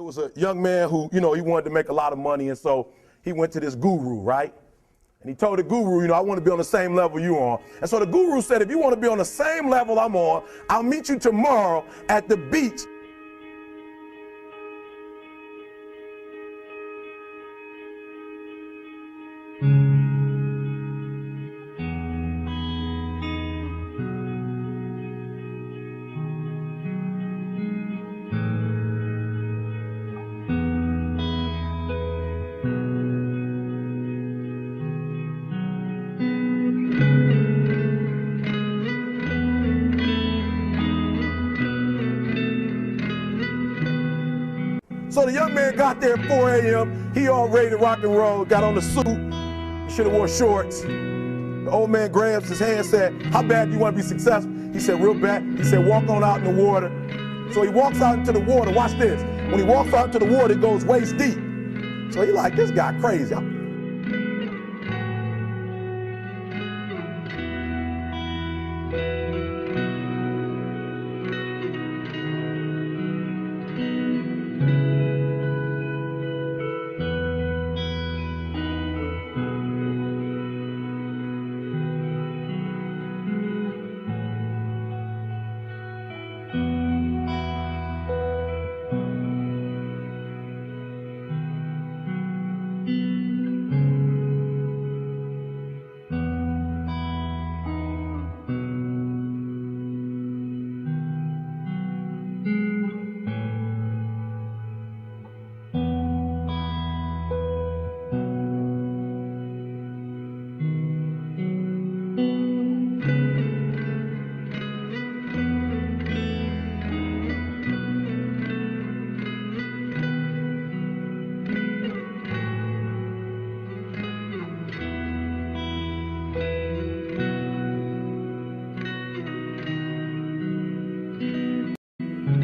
There was a young man who, he wanted to make a lot of money, and so he went to this guru, right? And he told the guru, I want to be on the same level you're on. And so the guru said, if you want to be on the same level I'm on, I'll meet you tomorrow at the beach. So the young man got there at 4 a.m. He all ready to rock and roll, got on the suit, should have wore shorts. The old man grabs his hand and said, how bad do you want to be successful? He said, real bad. He said, walk on out in the water. So he walks out into the water. Watch this. When he walks out into the water, it goes waist deep. So he like, this guy crazy.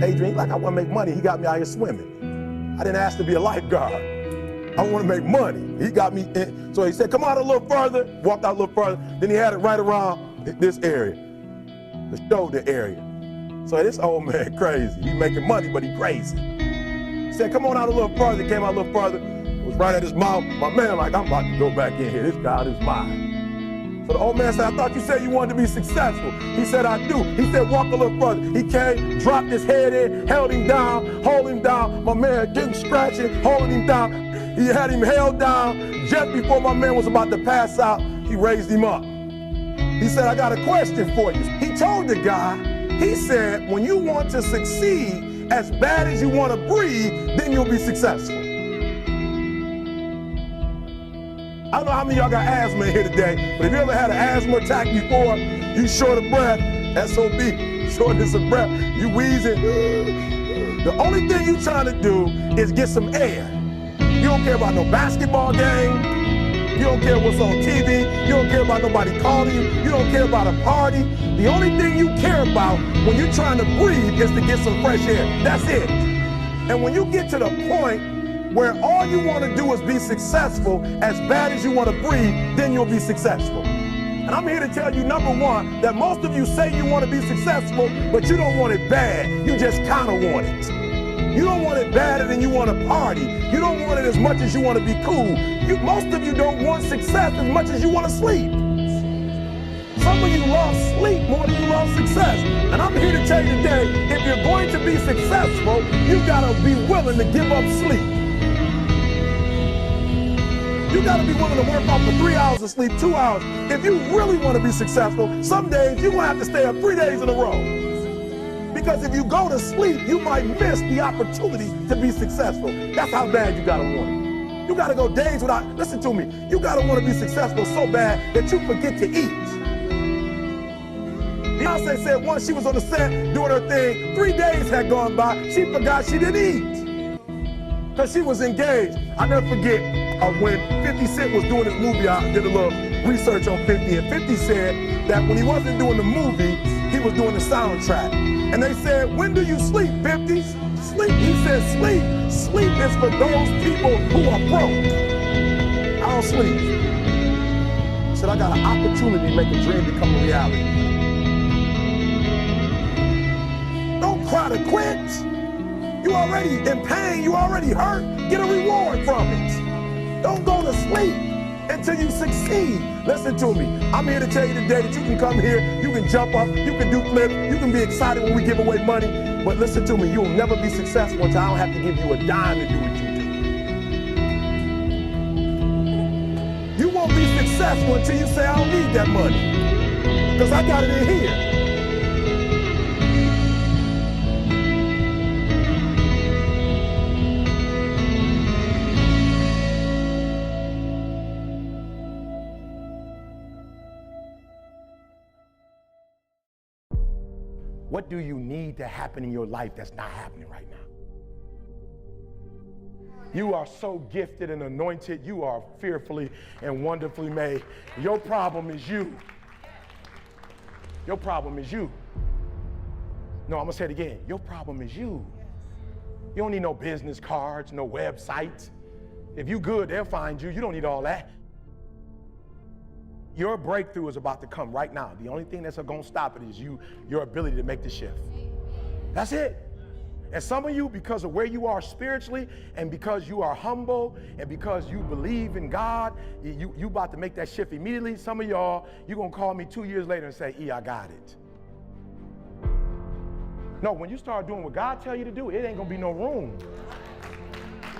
Adrian, like, I want to make money. He got me out here swimming. I didn't ask to be a lifeguard. I want to make money. He got me in. So he said, come out a little further, walked out a little further. Then he had it right around this area, the shoulder area. So this old man crazy. He making money, but he crazy. He said, come on out a little further. He came out a little further. It was right at his mouth. My man like, I'm about to go back in here. This guy is mine. So the old man said, I thought you said you wanted to be successful. He said, I do. He said, walk a little further. He came, dropped his head in, held him down, hold him down. My man getting scratching, holding him down. He had him held down. Just before my man was about to pass out, he raised him up. He said, I got a question for you. He told the guy, he said, when you want to succeed as bad as you want to breathe, then you'll be successful. I don't know how many of y'all got asthma in here today, but if you ever had an asthma attack before, you short of breath, SOB, shortness of breath, you wheezing. The only thing you trying to do is get some air. You don't care about no basketball game. You don't care what's on TV. You don't care about nobody calling you. You don't care about a party. The only thing you care about when you're trying to breathe is to get some fresh air. That's it. And when you get to the point where all you want to do is be successful as bad as you want to breathe, then you'll be successful. And I'm here to tell you, number one, that most of you say you want to be successful, but you don't want it bad. You just kind of want it. You don't want it badder than you want to party. You don't want it as much as you want to be cool. Most of you don't want success as much as you want to sleep. Some of you love sleep more than you love success. And I'm here to tell you today, if you're going to be successful, you got to be willing to give up sleep. You got to be willing to work off for 3 hours of sleep, 2 hours. If you really want to be successful, some days you're going to have to stay up 3 days in a row. Because if you go to sleep, you might miss the opportunity to be successful. That's how bad you got to want it. You got to go days without, listen to me, you got to want to be successful so bad that you forget to eat. Beyonce said once she was on the set doing her thing, 3 days had gone by, she forgot she didn't eat. Because she was engaged. I never forget when 50 Cent was doing his movie, I did a little research on 50, and 50 said that when he wasn't doing the movie, he was doing the soundtrack. And they said, when do you sleep, 50? Sleep. He said, sleep. Sleep is for those people who are broke. I don't sleep. He said, I got an opportunity to make a dream become a reality. Don't cry to quit. You already in pain. You already be hurt, get a reward from it. Don't go to sleep until you succeed. Listen to me. I'm here to tell you today that you can come here, you can jump up, you can do flips, you can be excited when we give away money. But listen to me, you'll never be successful until I don't have to give you a dime to do what you do. You won't be successful until you say, I don't need that money, because I got it in here. What do you need to happen in your life that's not happening right now? You are so gifted and anointed. You are fearfully and wonderfully made. Your problem is you. Your problem is you. No, I'm going to say it again. Your problem is you. You don't need no business cards, no websites. If you good, they'll find you. You don't need all that. Your breakthrough is about to come right now. The only thing that's going to stop it is your ability to make the shift. That's it. And some of you, because of where you are spiritually, and because you are humble, and because you believe in God, you about to make that shift immediately. Some of y'all, you're going to call me 2 years later and say, I got it. No, when you start doing what God tell you to do, it ain't going to be no room.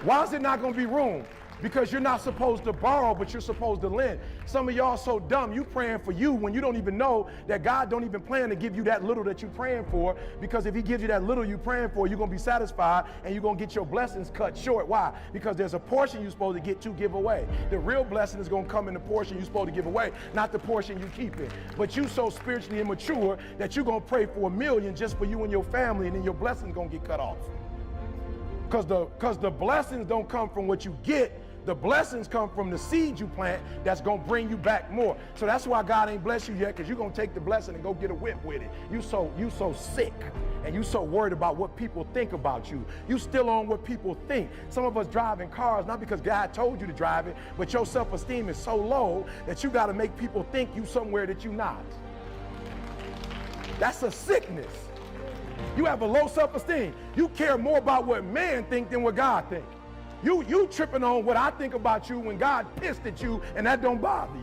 Why is it not going to be room? Because you're not supposed to borrow, but you're supposed to lend. Some of y'all so dumb, you praying for you when you don't even know that God don't even plan to give you that little that you're praying for, because if he gives you that little you're praying for, you're going to be satisfied and you're going to get your blessings cut short. Why? Because there's a portion you're supposed to get to give away. The real blessing is going to come in the portion you're supposed to give away, not the portion you keep in. But you so spiritually immature that you're going to pray for $1 million just for you and your family, and then your blessings going to get cut off. Because the blessings don't come from what you get. The blessings come from the seed you plant that's going to bring you back more. So that's why God ain't blessed you yet, because you're going to take the blessing and go get a whip with it. You so sick, and you so worried about what people think about you. You still on what people think. Some of us driving cars, not because God told you to drive it, but your self-esteem is so low that you got to make people think you somewhere that you're not. That's a sickness. You have a low self-esteem. You care more about what man think than what God think. You tripping on what I think about you when God pissed at you, and that don't bother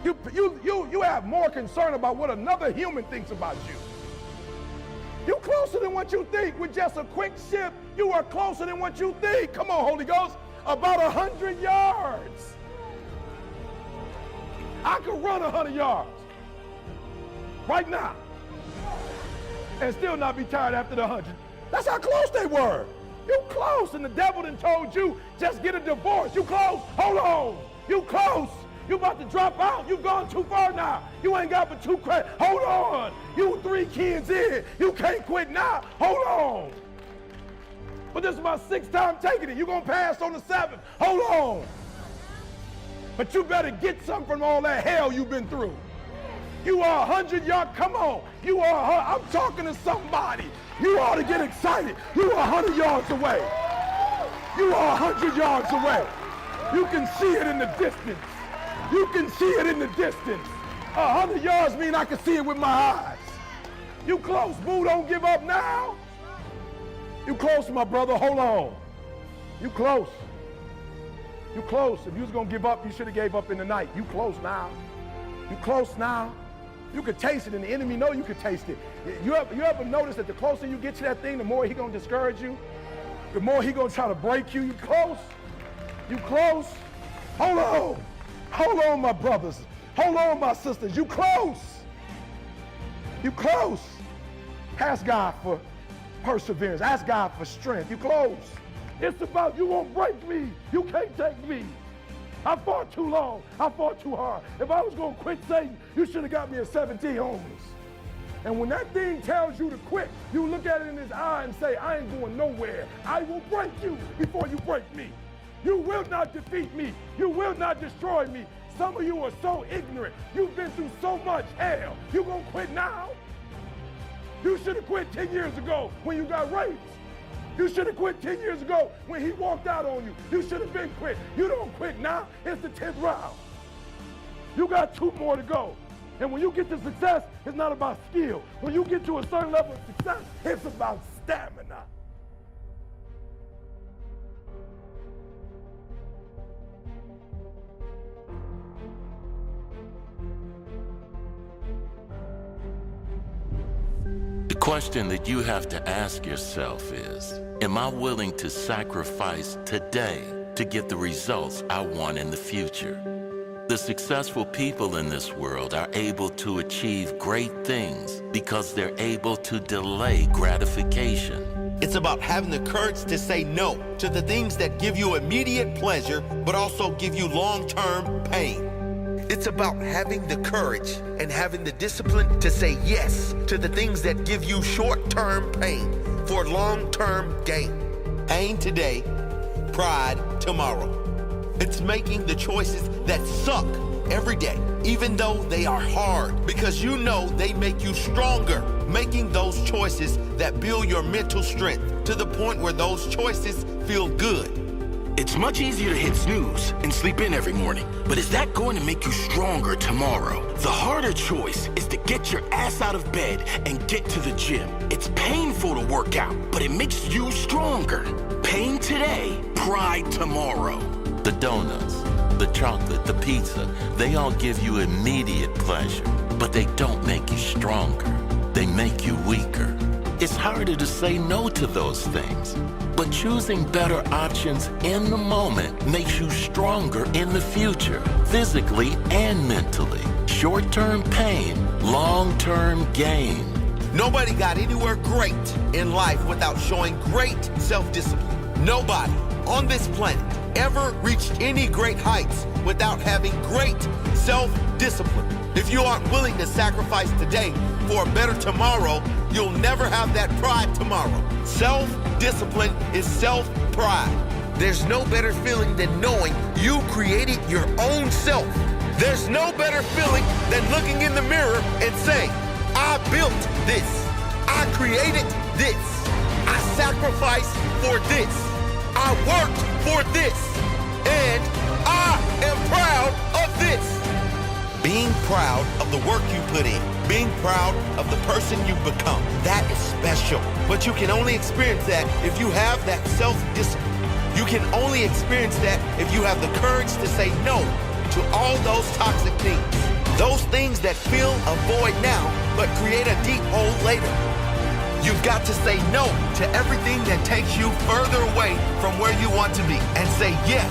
you. You have more concern about what another human thinks about you. You're closer than what you think. With just a quick shift, you are closer than what you think. Come on, Holy Ghost. About 100 yards. I could run 100 yards right now and still not be tired after the 100. That's how close they were. You close, and the devil done told you, just get a divorce. You close, hold on. You close, you about to drop out. You gone too far now. You ain't got but 2 credits. Hold on. You 3 kids in. You can't quit now. Hold on. But this is my 6th time taking it. You gonna pass on the 7th. Hold on. But you better get something from all that hell you've been through. You are 100 yards, come on. You are, I'm talking to somebody. You ought to get excited. You are 100 yards away. You are 100 yards away. You can see it in the distance. You can see it in the distance. 100 yards mean I can see it with my eyes. You close, boo, don't give up now. You close, my brother, hold on. You close. You close. If you was gonna give up, you should have gave up in the night. You close now. You close now. You could taste it, and the enemy know you could taste it. You ever notice that the closer you get to that thing, the more he gonna discourage you? The more he gonna try to break you? You close? You close? Hold on. Hold on, my brothers. Hold on, my sisters. You close. You close. Ask God for perseverance. Ask God for strength. You close. It's about you won't break me. You can't take me. I fought too long. I fought too hard. If I was going to quit Satan, you should have got me at 17 homeless. And when that thing tells you to quit, you look at it in his eye and say, I ain't going nowhere. I will break you before you break me. You will not defeat me. You will not destroy me. Some of you are so ignorant. You've been through so much hell. You going to quit now? You should have quit 10 years ago when you got raped. You should have quit 10 years ago when he walked out on you. You should have been quit. You don't quit now. It's the 10th round. You got 2 more to go. And when you get to success, it's not about skill. When you get to a certain level of success, it's about stamina. question that you have to ask yourself is, am I willing to sacrifice today to get the results I want in the future? The successful people in this world are able to achieve great things because they're able to delay gratification. It's about having the courage to say no to the things that give you immediate pleasure, but also give you long-term pain. It's about having the courage and having the discipline to say yes to the things that give you short-term pain for long-term gain. Pain today, pride tomorrow. It's making the choices that suck every day, even though they are hard, because you know they make you stronger. Making those choices that build your mental strength to the point where those choices feel good. It's much easier to hit snooze and sleep in every morning, but is that going to make you stronger tomorrow? The harder choice is to get your ass out of bed and get to the gym. It's painful to work out, but it makes you stronger. Pain today, pride tomorrow. The donuts, the chocolate, the pizza, they all give you immediate pleasure, but they don't make you stronger. They make you weaker. It's harder to say no to those things, but choosing better options in the moment makes you stronger in the future, physically and mentally. Short-term pain, long-term gain. Nobody got anywhere great in life without showing great self-discipline. Nobody on this planet ever reached any great heights without having great self-discipline. If you aren't willing to sacrifice today for a better tomorrow, you'll never have that pride tomorrow. Self-discipline is self-pride. There's no better feeling than knowing you created your own self. There's no better feeling than looking in the mirror and saying, I built this. I created this. I sacrificed for this. I worked for this. And I am proud of this. Being proud of the work you put in, being proud of the person you've become, that is special. But you can only experience that if you have that self-discipline. You can only experience that if you have the courage to say no to all those toxic things. Those things that fill a void now, but create a deep hole later. You've got to say no to everything that takes you further away from where you want to be, and say yes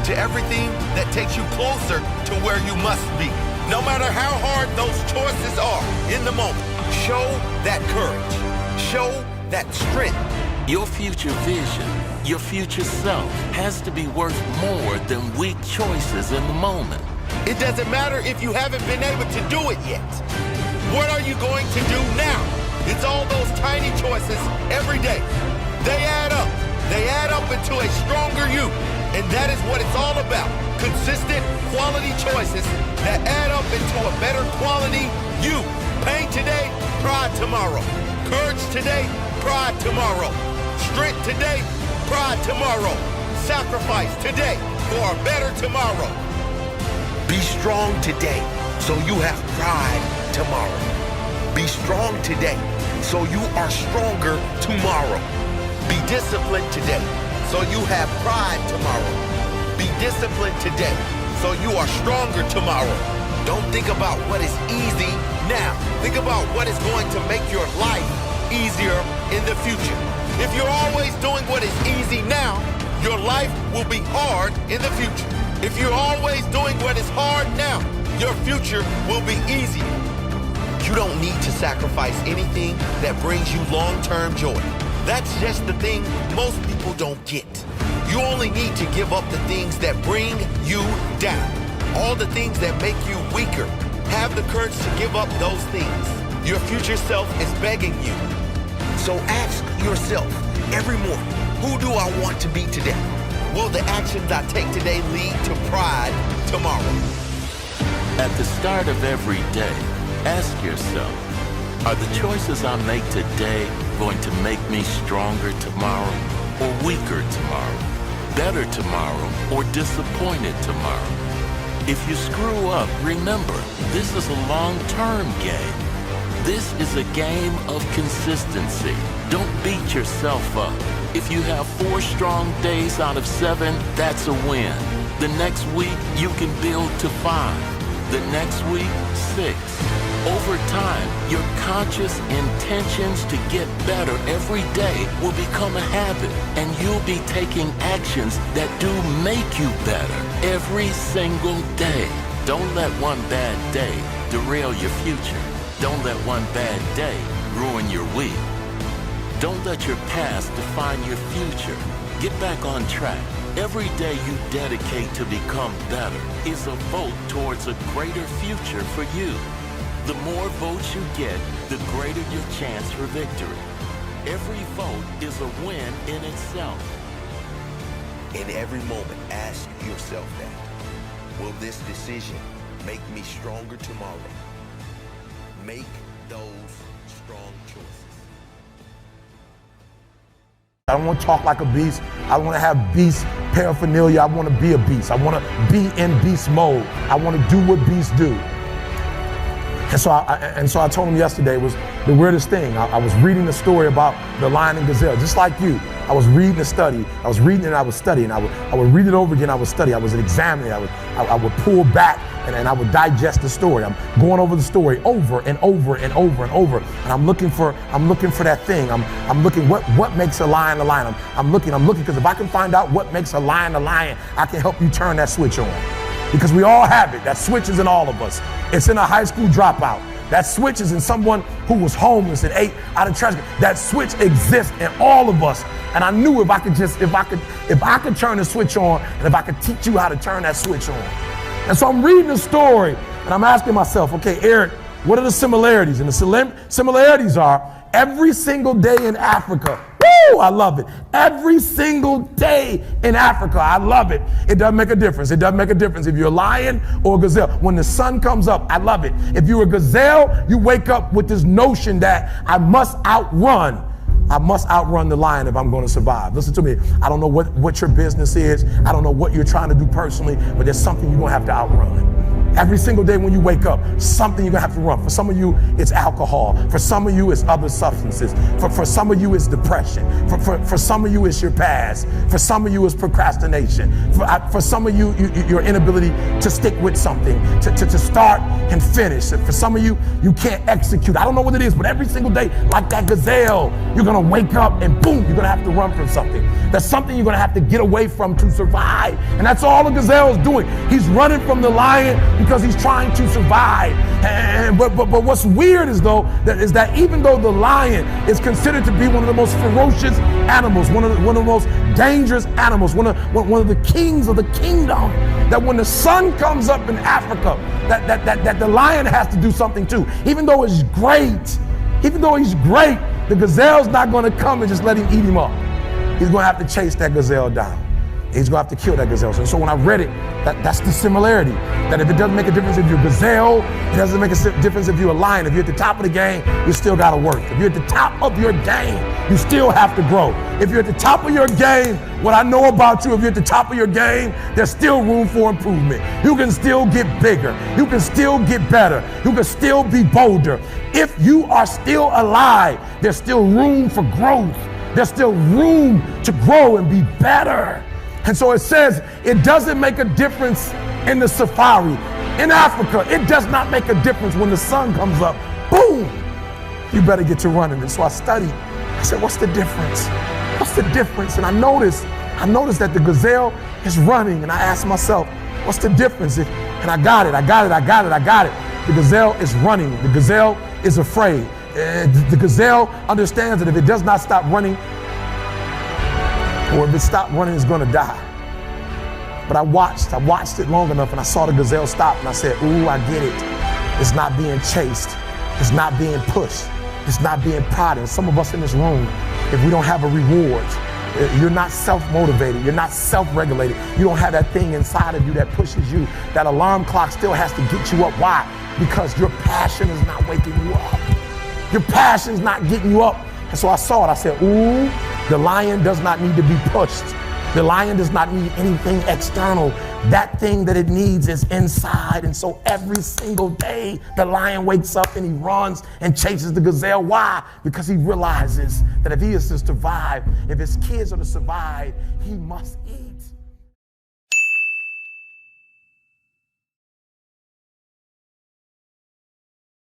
to everything that takes you closer to where you must be. No matter how hard those choices are in the moment, show that courage, show that strength. Your future vision, your future self has to be worth more than weak choices in the moment. It doesn't matter if you haven't been able to do it yet. What are you going to do now? It's all those tiny choices every day. They add up. They add up into a stronger you. And that is what it's all about. Consistent quality choices that add up into a better quality you. Pain today, pride tomorrow. Courage today, pride tomorrow. Strength today, pride tomorrow. Sacrifice today for a better tomorrow. Be strong today so you have pride tomorrow. Be strong today so you are stronger tomorrow. Be disciplined today so you have pride tomorrow. Be disciplined today so you are stronger tomorrow. Don't think about what is easy now. Think about what is going to make your life easier in the future. If you're always doing what is easy now, your life will be hard in the future. If you're always doing what is hard now, your future will be easier. You don't need to sacrifice anything that brings you long-term joy. That's just the thing most people don't get. You only need to give up the things that bring you down. All the things that make you weaker. Have the courage to give up those things. Your future self is begging you. So ask yourself every morning, who do I want to be today? Will the actions I take today lead to pride tomorrow? At the start of every day, ask yourself, are the choices I make today going to make me stronger tomorrow or weaker tomorrow, better tomorrow or disappointed tomorrow? If you screw up, remember, this is a long-term game. This is a game of consistency. Don't beat yourself up. If you have 4 strong days out of 7, that's a win. The next week, you can build to 5. The next week, 6. Over time, your conscious intentions to get better every day will become a habit, and you'll be taking actions that do make you better every single day. Don't let one bad day derail your future. Don't let one bad day ruin your week. Don't let your past define your future. Get back on track. Every day you dedicate to become better is a vote towards a greater future for you. The more votes you get, the greater your chance for victory. Every vote is a win in itself. In every moment, ask yourself that. Will this decision make me stronger tomorrow? Make those strong choices. I don't want to talk like a beast. I want to have beast paraphernalia. I want to be a beast. I want to be in beast mode. I want to do what beasts do. And so I told him yesterday, it was the weirdest thing. I was reading the story about the lion and gazelle, just like you. I was reading the study. I was reading it, I was studying. I would read it over again, I would study. I was examining. I would pull back and I would digest the story. I'm going over the story over and over and over and over. And I'm looking for that thing. I'm looking what makes a lion a lion. I'm looking because if I can find out what makes a lion, I can help you turn that switch on. Because we all have it. That switch is in all of us. It's in a high school dropout. That switch is in someone who was homeless and ate out of trash. That switch exists in all of us. And I knew if I could turn the switch on, and if I could teach you how to turn that switch on. And so I'm reading the story and I'm asking myself, okay, Eric, what are the similarities? And the similarities are every single day in Africa. Woo, I love it. Every single day in Africa, I love it. It doesn't make a difference. It doesn't make a difference if you're a lion or a gazelle. When the sun comes up, I love it. If you're a gazelle, you wake up with this notion that I must outrun the lion if I'm going to survive. Listen to me. I don't know what your business is. I don't know what you're trying to do personally, but there's something you're going to have to outrun. Every single day when you wake up, something you're gonna have to run. For some of you, it's alcohol. For some of you, it's other substances. For some of you, it's depression. For some of you, it's your past. For some of you, it's procrastination. For some of you, your inability to stick with something, to start and finish. For some of you, you can't execute. I don't know what it is, but every single day, like that gazelle, you're gonna wake up and boom, you're gonna have to run from something. That's something you're gonna have to get away from to survive. And that's all the gazelle is doing. He's running from the lion because he's trying to survive. But what's weird is that even though the lion is considered to be one of the most ferocious animals, one of the most dangerous animals, one of the kings of the kingdom, that when the sun comes up in Africa, that the lion has to do something too. Even though he's great, the gazelle's not going to come and just let him eat him up. He's going to have to chase that gazelle down. He's going to have to kill that gazelle. And so when I read it, that's the similarity. That if it doesn't make a difference if you're a gazelle, it doesn't make a difference if you're a lion. If you're at the top of the game, you still got to work. If you're at the top of your game, you still have to grow. If you're at the top of your game, what I know about you, if you're at the top of your game, there's still room for improvement. You can still get bigger. You can still get better. You can still be bolder. If you are still alive, there's still room for growth. There's still room to grow and be better. And so it says it doesn't make a difference in the safari. In Africa, it does not make a difference when the sun comes up. Boom! You better get to running. And so I studied. I said, what's the difference? What's the difference? And I noticed that the gazelle is running. And I asked myself, what's the difference? And I got it. The gazelle is running. The gazelle is afraid. The gazelle understands that if it does not stop running, or if it stopped running, it's gonna die. But I watched it long enough and I saw the gazelle stop and I said, ooh, I get it. It's not being chased. It's not being pushed. It's not being prodded. Some of us in this room, if we don't have a reward, you're not self-motivated, you're not self-regulated, you don't have that thing inside of you that pushes you, that alarm clock still has to get you up. Why? Because your passion is not waking you up. Your passion's not getting you up. And so I saw it, I said, ooh, the lion does not need to be pushed. The lion does not need anything external. That thing that it needs is inside. And so every single day, the lion wakes up and he runs and chases the gazelle. Why? Because he realizes that if he is to survive, if his kids are to survive, he must eat.